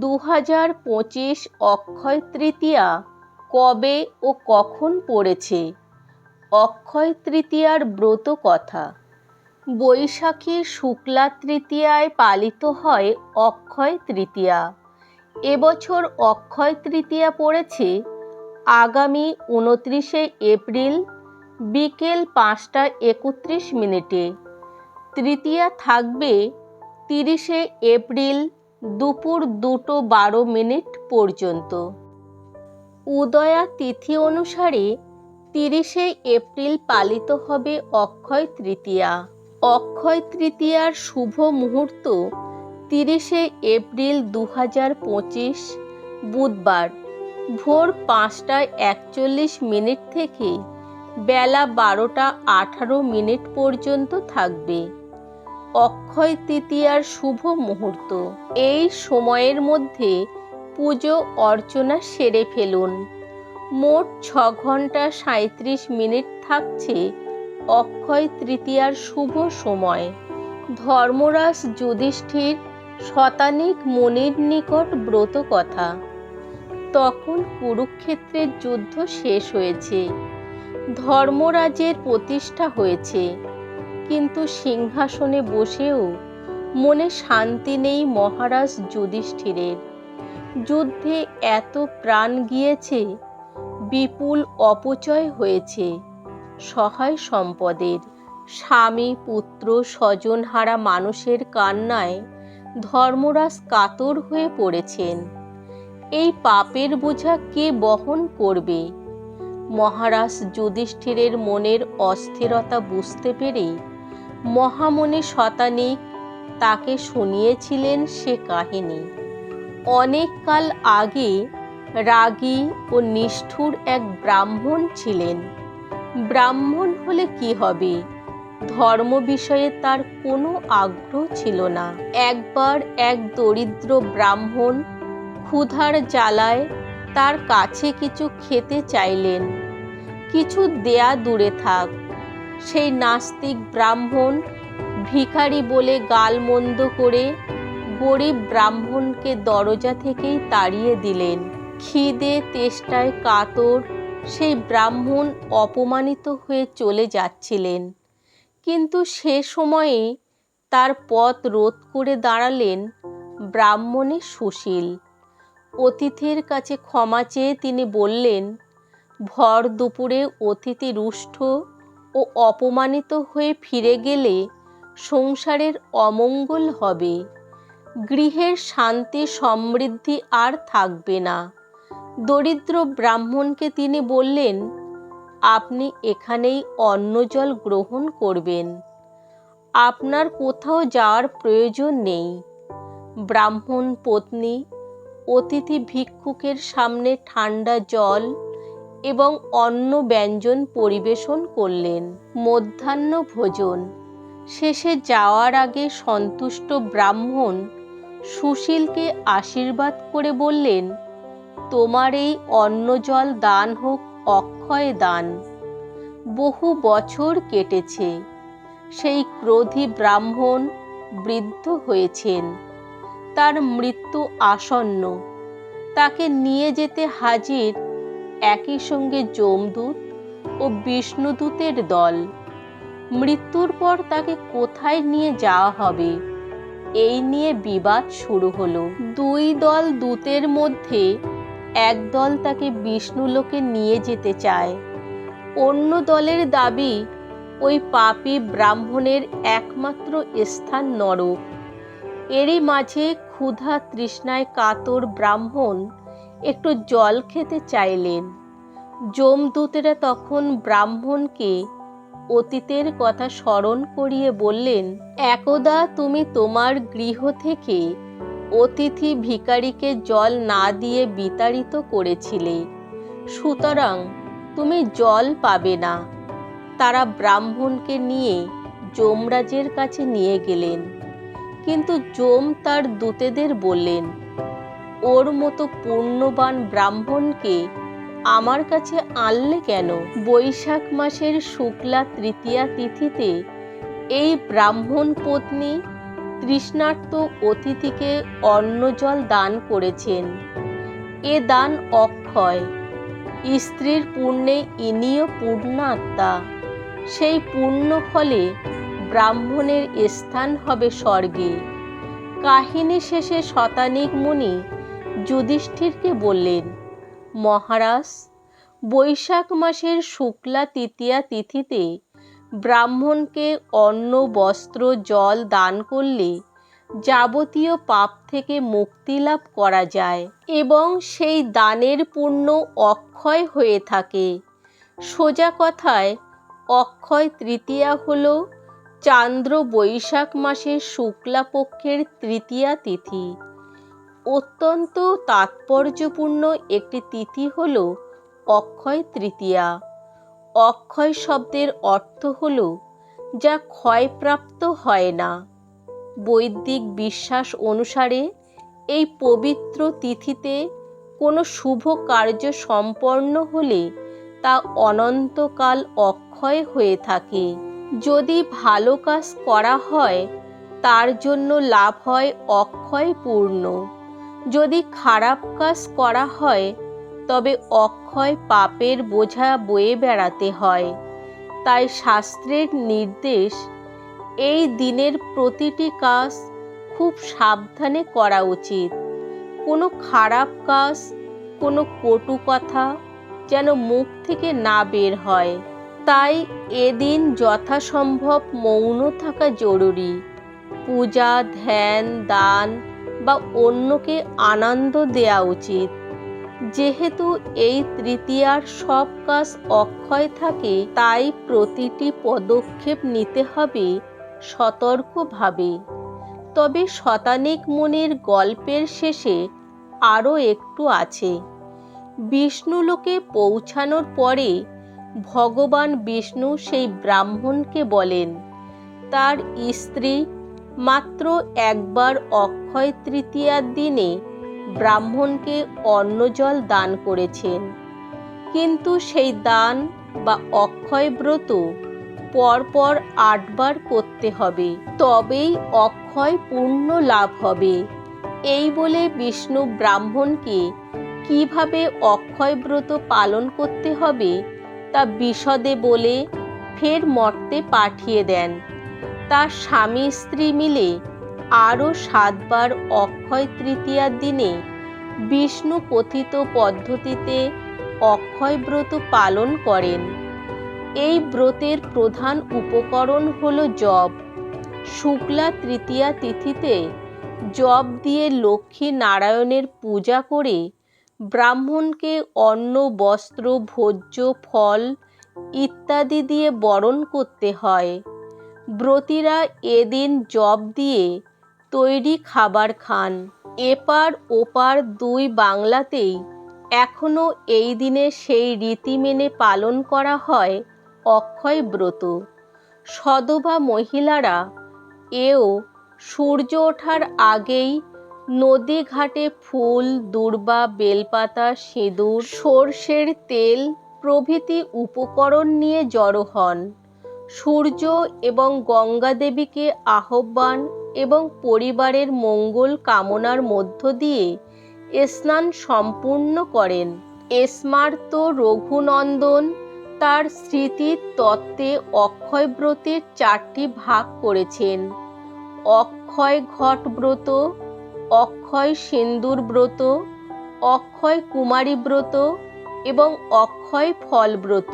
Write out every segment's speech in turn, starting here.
2025 অক্ষয় তৃতীয়া কবে ও কখন পড়েছে? অক্ষয় তৃতীয়ার ব্রত কথা। বৈশাখীর শুক্লা তৃতীয়ায় পালিত হয় অক্ষয় তৃতীয়া। এবছর অক্ষয় তৃতীয়া পড়েছে আগামী 29শে এপ্রিল বিকেল 5:31। তৃতীয়া থাকবে 30শে এপ্রিল দুপুর 2:12 পর্যন্ত। উদয়া তিথি অনুসারে 30শে এপ্রিল পালিত হবে অক্ষয় তৃতীয়া। অক্ষয় তৃতীয়ার শুভ মুহূর্ত 30শে এপ্রিল 2025 বুধবার ভোর 5:41 থেকে বেলা 12:18 পর্যন্ত থাকবে। অক্ষয় তৃতীয়ার শুভ মুহূর্ত। এই সময়ের মধ্যে পুজো অর্চনা সেরে ফেলুন। মোট 6 ঘন্টা 37 মিনিট থাকছে অক্ষয় তৃতীয়ার শুভ সময়। ধর্মরাজ যুধিষ্ঠির শতানিক মুনির নিকট ব্রত কথা। তখন কুরুক্ষেত্রের যুদ্ধ শেষ হয়েছে, ধর্মরাজের প্রতিষ্ঠা হয়েছে, কিন্তু সিংহাসনে বসেও মনে শান্তি নেই মহারাজ যুধিষ্ঠিরের। যুদ্ধে এত প্রাণ গিয়েছে, বিপুল অপচয় হয়েছে সহায় সম্পদের। স্বামী পুত্র স্বজনহারা মানুষের কান্নায় ধর্মরাজ কাতর হয়ে পড়েছেন। এই পাপের বোঝা কে বহন করবে? মহারাজ যুধিষ্ঠিরের মনের অস্থিরতা বুঝতে পেরে মহামুনি শতানিক তাকে শুনিয়েছিলেন সে কাহিনী। অনেক কাল আগে রাগী ও নিষ্ঠুর এক ব্রাহ্মণ ছিলেন। ব্রাহ্মণ হলে কি হবে? ধর্ম বিষয়ে তার কোনো আগ্রহ ছিল না। একবার এক দরিদ্র ব্রাহ্মণ ক্ষুধার জ্বালায় তার কাছে কিছু খেতে চাইলেন। কিছু দেয়া দূরে থাক, সেই নাস্তিক ব্রাহ্মণ ভিখারি বলে গালমন্দ করে গরিব ব্রাহ্মণকে দরজা থেকেই তাড়িয়ে দিলেন। খিদে তেষ্টায় কাতর সেই ব্রাহ্মণ অপমানিত হয়ে চলে যাচ্ছিলেন, কিন্তু সে সময়ে তার পথ রোধ করে দাঁড়ালেন ব্রাহ্মণী সুশীল। অতিথির কাছে ক্ষমা চেয়ে তিনি বললেন, ভর দুপুরে অতিথি রুষ্ট ও অপমানিত হয়ে ফিরে গেলে সংসারের অমঙ্গল হবে, গৃহের শান্তি সমৃদ্ধি আর থাকবে না। দরিদ্র ব্রাহ্মণকে তিনি বললেন, আপনি এখানেই অন্ন জল গ্রহণ করবেন, আপনার কোথাও যাওয়ার প্রয়োজন নেই। ব্রাহ্মণ পত্নী অতিথি ভিক্ষুকের সামনে ঠান্ডা জল এবং অন্ন ব্যঞ্জন পরিবেশন করলেন। মধ্যাহ্ন ভোজন শেষে যাওয়ার আগে সন্তুষ্ট ব্রাহ্মণ সুশীলকে আশীর্বাদ করে বললেন, তোমার এই অন্ন জল দান হোক অক্ষয় দান। বহু বছর কেটেছে, সেই ক্রোধী ব্রাহ্মণ বৃদ্ধ হয়েছেন, তার মৃত্যু আসন্ন। তাকে নিয়ে যেতে হাজির একই সঙ্গে যমদূত ও বিষ্ণুদূতের দল। মৃত্যুর পর তাকে কোথায় নিয়ে যাওয়া হবে, এই নিয়ে বিবাদ শুরু হলো। দুই দল দূতের মধ্যে এক দল তাকে বিষ্ণুলোকে নিয়ে যেতে চায়, অন্য দলের দাবি ওই পাপী ব্রাহ্মণের একমাত্র স্থান নরক। এরই মাঝে ক্ষুধা তৃষ্ণায় কাতর ব্রাহ্মণ একটু জল খেতে চাইলেন। যমদূতেরা তখন ব্রাহ্মণকে অতীতের কথা স্মরণ করিয়ে বললেন, একদা তুমি তোমার গৃহ থেকে অতিথি ভিখারিকে জল না দিয়ে বিতাড়িত করেছিলে, সুতরাং তুমি জল পাবে না। তারা ব্রাহ্মণকে নিয়ে যমরাজের কাছে নিয়ে গেলেন, কিন্তু যম তার দূতেদের বললেন, ওর মতো পুণ্যবান ব্রাহ্মণকে আমার কাছে আনলে কেন? বৈশাখ মাসের শুক্লা তৃতীয়া তিথিতে এই ব্রাহ্মণ পত্নী তৃষ্ণার্ত অতিথিকে অন্ন জল দান করেছেন। এ দান অক্ষয়। স্ত্রীর পুণ্যে ইনিও পূর্ণাত্মা। সেই পুণ্য ফলে ব্রাহ্মণের স্থান হবে স্বর্গে। কাহিনী শেষে শতানিক মুনি যুধিষ্ঠিরকে বললেন, মহারাজ, বৈশাখ মাসের শুক্লা তৃতীয়া তিথিতে ব্রাহ্মণকে অন্ন, বস্ত্র, জল দান করলে যাবতীয় পাপ থেকে মুক্তি লাভ করা যায় এবং সেই দানের পুণ্য অক্ষয় হয়ে থাকে। সোজা কথায় অক্ষয় তৃতীয়া হল চান্দ্র বৈশাখ মাসের শুক্লা পক্ষের তৃতীয়া তিথি। অত্যন্ত তাৎপর্যপূর্ণ একটি তিথি হল অক্ষয় তৃতীয়া। অক্ষয় শব্দের অর্থ হল যা ক্ষয়প্রাপ্ত হয় না। বৈদিক বিশ্বাস অনুসারে এই পবিত্র তিথিতে কোনো শুভ কার্য সম্পন্ন হলে তা অনন্তকাল অক্ষয় হয়ে থাকে। যদি ভালো কাজ করা হয় তার জন্য লাভ হয় অক্ষয় পূর্ণ। যদি খারাপ কাজ করা হয় তবে অক্ষয় পাপের বোঝা বয়ে বেড়াতে হয়। তাই শাস্ত্রের নির্দেশ, এই দিনের প্রতিটি কাজ খুব সাবধানে করা উচিত। কোনো খারাপ কাজ, কোনো কটু কথা যেন মুখ থেকে না বের হয়। তাই এদিন যথাসম্ভব মৌন থাকা জরুরি। পূজা, ধ্যান, দান বা অন্যকে আনন্দ দেওয়া উচিত। যেহেতু এই তৃতীয়ার সব কাজ অক্ষয় থাকে, তাই প্রতিটি পদক্ষেপ নিতে হবে সতর্কভাবে। তবে শতানিক মুনির গল্পের শেষে আরও একটু আছে। বিষ্ণুলোকে পৌঁছানোর পরে ভগবান বিষ্ণু সেই ব্রাহ্মণকে বলেন, তার স্ত্রী মাত্র একবার অক্ষয় তৃতীয়ার দিনে ব্রাহ্মণকে অন্নজল দান করেছেন, কিন্তু সেই দান বা অক্ষয় ব্রত পরপর 8 বার করতে হবে, তবেই অক্ষয় পূর্ণ লাভ হবে। এই বলে বিষ্ণু ব্রাহ্মণকে কিভাবে অক্ষয় ব্রত পালন করতে হবে তা বিশদে বলে ফের মর্তে পাঠিয়ে দেন। তার স্বামী স্ত্রী মিলে আরও 7 বার অক্ষয় তৃতীয়ার দিনে বিষ্ণু কথিত পদ্ধতিতে অক্ষয় ব্রত পালন করেন। এই ব্রতের প্রধান উপকরণ হল জব। শুক্লা তৃতীয়া তিথিতে জব দিয়ে লক্ষ্মী নারায়ণের পূজা করে ব্রাহ্মণকে অন্ন, বস্ত্র, ভোজ্য, ফল ইত্যাদি দিয়ে বরণ করতে হয়। ব্রতীরা এদিন জব দিয়ে তৈরি খাবার খান। এপার ওপার 2 বাংলাতেই এখনও এই দিনে সেই রীতি মেনে পালন করা হয় অক্ষয় ব্রত। সধবা মহিলারা এও সূর্য ওঠার আগেই নদী ঘাটে ফুল, দূর্বা, বেলপাতা, সিঁদুর, সর্ষের তেল প্রভৃতি উপকরণ নিয়ে জড়ো হন। সূর্য এবং গঙ্গা দেবীকে আহ্বান এবং পরিবারের মঙ্গল কামনার মধ্য দিয়ে স্নান সম্পূর্ণ করেন। স্মার্ত রঘুনন্দন তার স্মৃতির তত্ত্বে অক্ষয় ব্রতের 4টি ভাগ করেছেন: অক্ষয় ঘট ব্রত, অক্ষয় সিন্দুর ব্রত, অক্ষয় কুমারী ব্রত এবং অক্ষয় ফল ব্রত।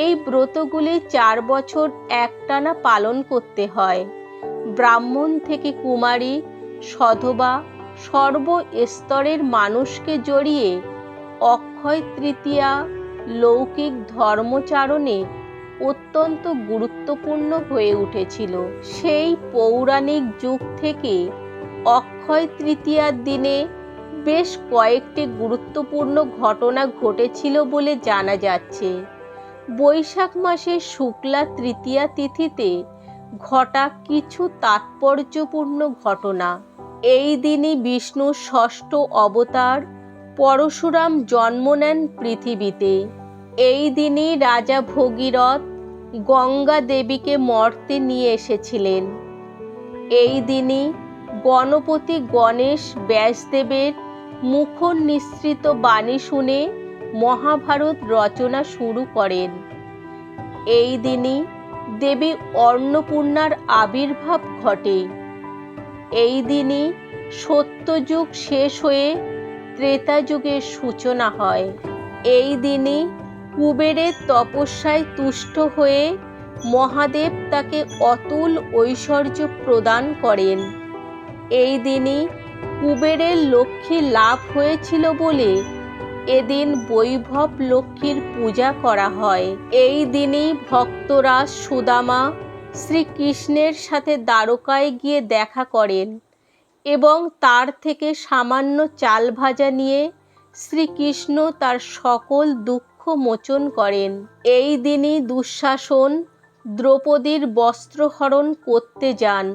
এই ব্রতগুলি 4 বছর একটানা পালন করতে হয়। ব্রাহ্মণ থেকে কুমারী, সধবা সর্বস্তরের মানুষকে জড়িয়ে অক্ষয় তৃতীয়া লৌকিক ধর্মচারণে অত্যন্ত গুরুত্বপূর্ণ হয়ে উঠেছিল। সেই পৌরাণিক যুগ থেকে অক্ষয় তৃতীয়ার দিনে বেশ কয়েকটি গুরুত্বপূর্ণ ঘটনা ঘটেছিল বলে জানা যাচ্ছে। বৈশাখ মাসের শুক্লা তৃতীয়া তিথিতে ঘটা কিছু তাৎপর্যপূর্ণ ঘটনা। এই দিনই বিষ্ণুর 6ষ্ঠ অবতার পরশুরাম জন্ম নেন পৃথিবীতে। এই দিনই রাজা ভগীরথ গঙ্গা দেবীকে মর্তে নিয়ে এসেছিলেন। এই দিনই গণপতি গণেশ ব্যাসদেবের মুখর নিঃসৃত বাণী শুনে মহাভারত রচনা শুরু করেন। এই দিনই দেবী অন্নপূর্ণার আবির্ভাব ঘটে। এই দিনই সত্যযুগ শেষ হয়ে ত্রেতা যুগের সূচনা হয়। এই দিনই কুবেরের তপস্যায় তুষ্ট হয়ে মহাদেব তাকে অতুল ঐশ্বর্য প্রদান করেন। এই দিনই কুবেরের লক্ষ্মী লাভ হয়েছিল বলে এদিন বৈভব লক্ষ্মীর পূজা করা হয়। এই দিনই ভক্তরা সুদামা শ্রীকৃষ্ণের সাথে দ্বারকায় গিয়ে দেখা করেন এবং তার থেকে সামান্য চাল ভাজা নিয়ে শ্রীকৃষ্ণ তার সকল দুঃখ মোচন করেন। এই দিনই দুঃশাসন দ্রৌপদীর বস্ত্রহরণ করতে যান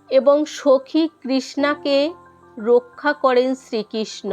এবং সখী কৃষ্ণাকে রক্ষা করেন শ্রীকৃষ্ণ।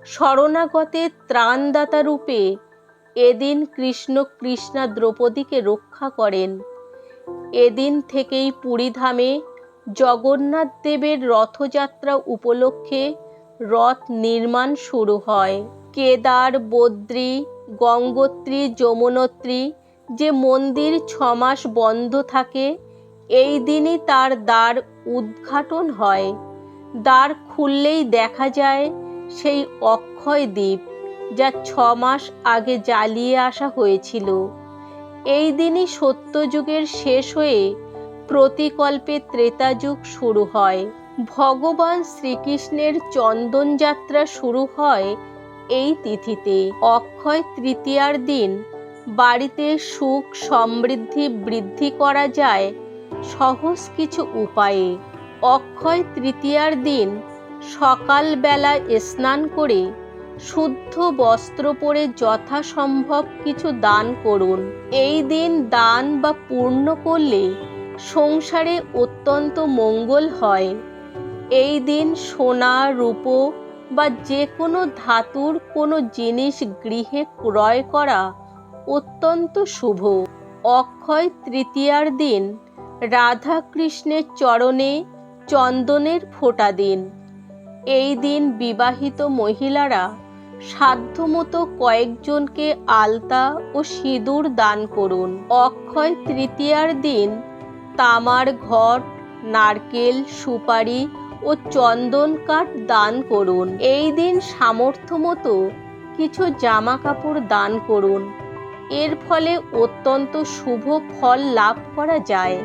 শরণাগতের ত্রাণদাতা রূপে এদিন কৃষ্ণা দ্রৌপদীকে রক্ষা করেন। এদিন থেকেই পুরীধামে জগন্নাথ দেবের রথযাত্রা উপলক্ষে রথ নির্মাণ শুরু হয়। কেদার, বদ্রী, গঙ্গোত্রী, যমুনোত্রী যে মন্দির 6 মাস বন্ধ থাকে, এই দিনই তার দ্বার উদ্ঘাটন হয়। দ্বার খুললেই দেখা যায় সেই অক্ষয় দ্বীপ, যা 6 মাস আগে জ্বালিয়ে আসা হয়েছিল। এই দিনই সত্যযুগের শেষ হয়ে প্রতিকল্পে ত্রেতা যুগ শুরু হয়। ভগবান শ্রীকৃষ্ণের চন্দন যাত্রা শুরু হয় এই তিথিতে। অক্ষয় তৃতীয়ার দিন বাড়িতে সুখ সমৃদ্ধি বৃদ্ধি করা যায় সহজ কিছু উপায়ে। অক্ষয় তৃতীয়ার দিন সকালবেলা স্নান করে শুদ্ধ বস্ত্র পরে যথাসম্ভব কিছু দান করুন। এই দিন দান বা পূর্ণ করলে সংসারে অত্যন্ত মঙ্গল হয়। এই দিন সোনা, রূপো বা যে কোনো ধাতুর কোনো জিনিস গৃহে ক্রয় করা অত্যন্ত শুভ। অক্ষয় তৃতীয়ার দিন রাধা কৃষ্ণের চরণে চন্দনের ফোঁটা দিন। এই দিন বিবাহিত মহিলারা সাধ্যমতো কয়েকজনকে আলতা ও সিঁদুর দান করুন। অক্ষয় তৃতীয়ার দিন তামার ঘট, নারকেল, সুপারি ও চন্দন কাঠ দান করুন। এই দিন সামর্থ্য মতো কিছু জামা কাপড় দান করুন। এর ফলে অত্যন্ত শুভ ফল লাভ করা যায়।